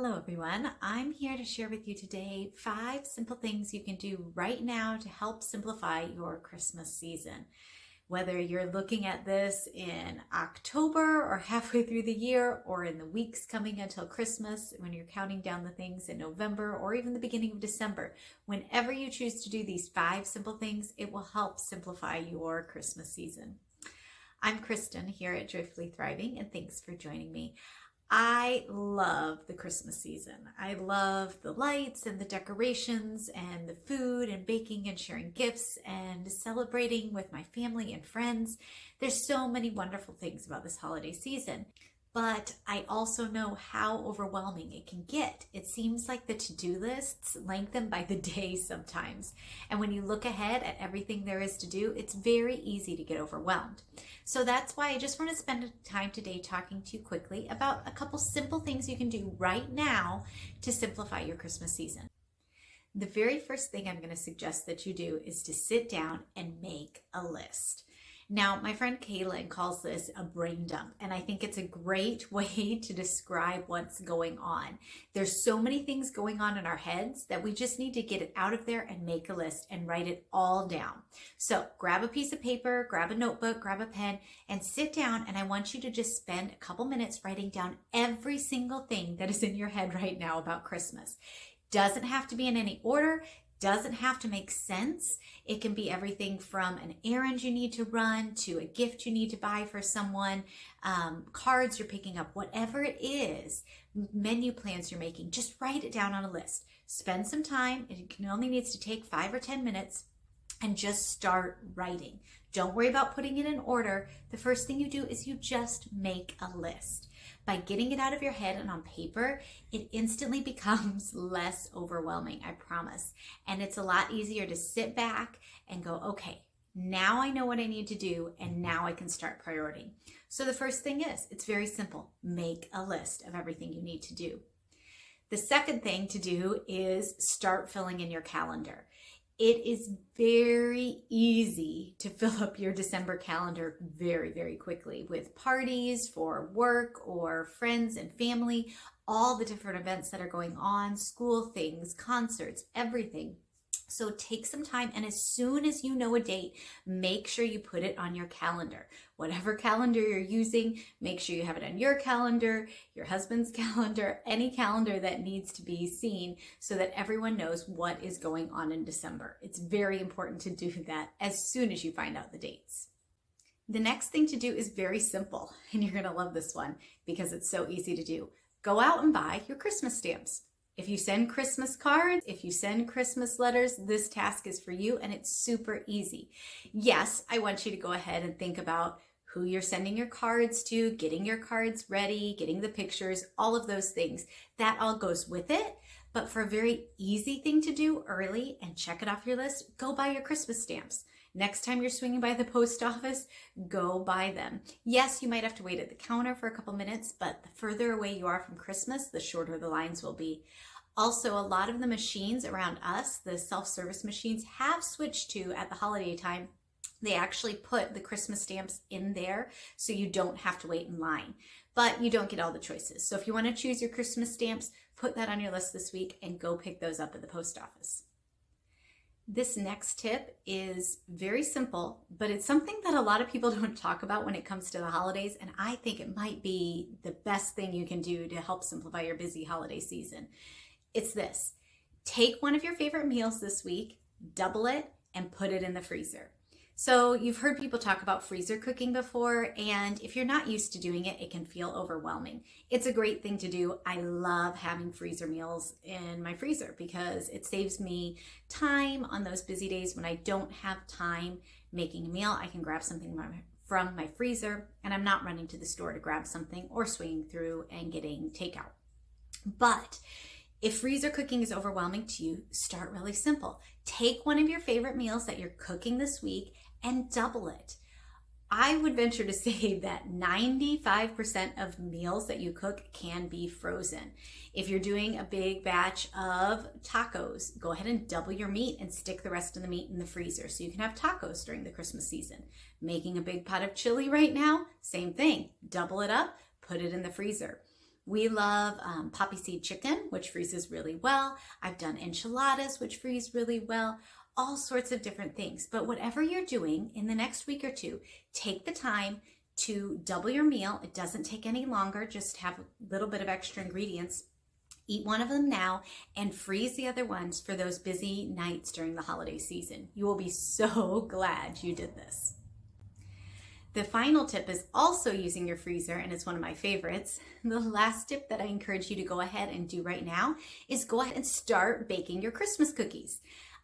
Hello everyone, I'm here to share with you today 5 simple things you can do right now to help simplify your Christmas season. Whether you're looking at this in October or halfway through the year or in the weeks coming until Christmas, when you're counting down the things in November or even the beginning of December, whenever you choose to do these 5 simple things, it will help simplify your Christmas season. I'm Kristen here at Joyfully Thriving, and thanks for joining me. I love the Christmas season. I love the lights and the decorations and the food and baking and sharing gifts and celebrating with my family and friends. There's so many wonderful things about this holiday season. But I also know how overwhelming it can get. It seems like the to-do lists lengthen by the day sometimes. And when you look ahead at everything there is to do, it's very easy to get overwhelmed. So that's why I just want to spend time today talking to you quickly about a couple simple things you can do right now to simplify your Christmas season. The very first thing I'm going to suggest that you do is to sit down and make a list. Now, my friend Kaylin calls this a brain dump, and I think it's a great way to describe what's going on. There's so many things going on in our heads that we just need to get it out of there and make a list and write it all down. So grab a piece of paper, grab a notebook, grab a pen, and sit down, and I want you to just spend a couple minutes writing down every single thing that is in your head right now about Christmas. Doesn't have to be in any order. Doesn't have to make sense. It can be everything from an errand you need to run to a gift you need to buy for someone, cards you're picking up, whatever it is, menu plans you're making, just write it down on a list. Spend some time. It only needs to take 5 or 10 minutes and just start writing. Don't worry about putting it in order. The first thing you do is you just make a list. By getting it out of your head and on paper, it instantly becomes less overwhelming, I promise. And it's a lot easier to sit back and go, okay, now I know what I need to do, and now I can start prioritizing. So the first thing is, it's very simple. Make a list of everything you need to do. The second thing to do is start filling in your calendar. It is very easy to fill up your December calendar very, very quickly with parties for work or friends and family, all the different events that are going on, school things, concerts, everything. So take some time, and as soon as you know a date, make sure you put it on your calendar. Whatever calendar you're using, make sure you have it on your calendar, your husband's calendar, any calendar that needs to be seen so that everyone knows what is going on in December. It's very important to do that as soon as you find out the dates. The next thing to do is very simple, and you're going to love this one because it's so easy to do. Go out and buy your Christmas stamps. If you send Christmas cards, if you send Christmas letters, this task is for you, and it's super easy. Yes, I want you to go ahead and think about who you're sending your cards to, getting your cards ready, getting the pictures, all of those things. That all goes with it. But for a very easy thing to do early and check it off your list, go buy your Christmas stamps. Next time you're swinging by the post office, go buy them. Yes, you might have to wait at the counter for a couple minutes, but the further away you are from Christmas, the shorter the lines will be. Also, a lot of the machines around us, the self-service machines, have switched to, at the holiday time, they actually put the Christmas stamps in there so you don't have to wait in line. But you don't get all the choices. So if you want to choose your Christmas stamps, put that on your list this week and go pick those up at the post office. This next tip is very simple, but it's something that a lot of people don't talk about when it comes to the holidays, and I think it might be the best thing you can do to help simplify your busy holiday season. It's this. Take one of your favorite meals this week, double it, and put it in the freezer. So you've heard people talk about freezer cooking before, and if you're not used to doing it, it can feel overwhelming. It's a great thing to do. I love having freezer meals in my freezer because it saves me time on those busy days when I don't have time making a meal. I can grab something from my freezer, and I'm not running to the store to grab something or swinging through and getting takeout. But if freezer cooking is overwhelming to you, start really simple. Take one of your favorite meals that you're cooking this week and double it. I would venture to say that 95% of meals that you cook can be frozen. If you're doing a big batch of tacos, go ahead and double your meat and stick the rest of the meat in the freezer so you can have tacos during the Christmas season. Making a big pot of chili right now, same thing. Double it up, put it in the freezer. We love poppy seed chicken, which freezes really well. I've done enchiladas, which freeze really well. All sorts of different things. But whatever you're doing in the next week or two, take the time to double your meal. It doesn't take any longer, just have a little bit of extra ingredients. Eat one of them now and freeze the other ones for those busy nights during the holiday season. You will be so glad you did this. The final tip is also using your freezer, and it's one of my favorites. The last tip that I encourage you to go ahead and do right now is go ahead and start baking your Christmas cookies.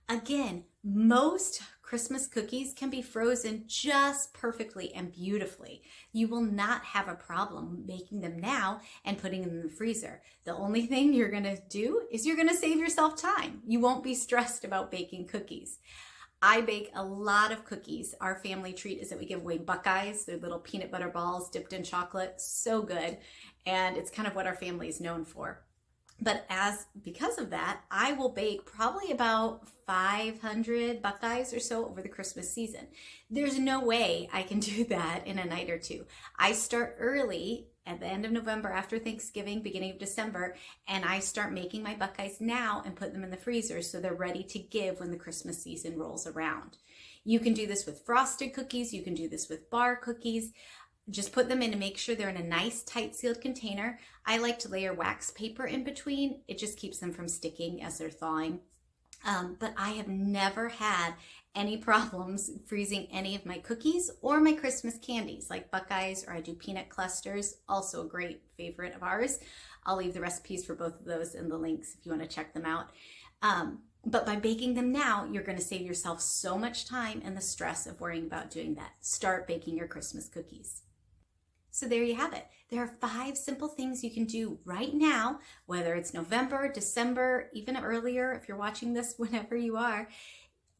Again, most Christmas cookies can be frozen just perfectly and beautifully. You will not have a problem making them now and putting them in the freezer. The only thing you're gonna do is you're gonna save yourself time. You won't be stressed about baking cookies. I bake a lot of cookies. Our family treat is that we give away Buckeyes. They're little peanut butter balls dipped in chocolate. So good. And it's kind of what our family is known for. But because of that, I will bake probably about 500 Buckeyes or so over the Christmas season. There's no way I can do that in a night or two. I start early at the end of November after Thanksgiving, beginning of December, and I start making my Buckeyes now and put them in the freezer so they're ready to give when the Christmas season rolls around. You can do this with frosted cookies. You can do this with bar cookies. Just put them in and make sure they're in a nice tight sealed container. I like to layer wax paper in between. It just keeps them from sticking as they're thawing. But I have never had any problems freezing any of my cookies or my Christmas candies like Buckeyes, or I do peanut clusters, also a great favorite of ours. I'll leave the recipes for both of those in the links if you want to check them out. But by baking them now, you're going to save yourself so much time and the stress of worrying about doing that. Start baking your Christmas cookies. So there you have it. There are 5 simple things you can do right now, whether it's November, December, even earlier if you're watching this whenever you are.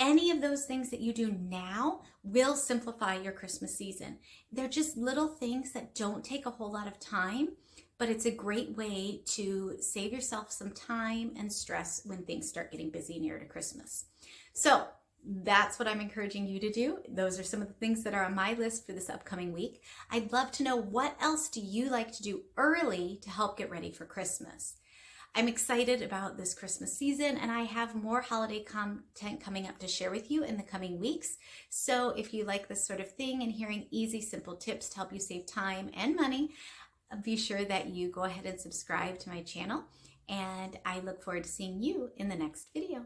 Any of those things that you do now will simplify your Christmas season. They're just little things that don't take a whole lot of time, but it's a great way to save yourself some time and stress when things start getting busy near to Christmas. So that's what I'm encouraging you to do. Those are some of the things that are on my list for this upcoming week. I'd love to know, what else do you like to do early to help get ready for Christmas? I'm excited about this Christmas season, and I have more holiday content coming up to share with you in the coming weeks. So if you like this sort of thing and hearing easy, simple tips to help you save time and money, be sure that you go ahead and subscribe to my channel. And I look forward to seeing you in the next video.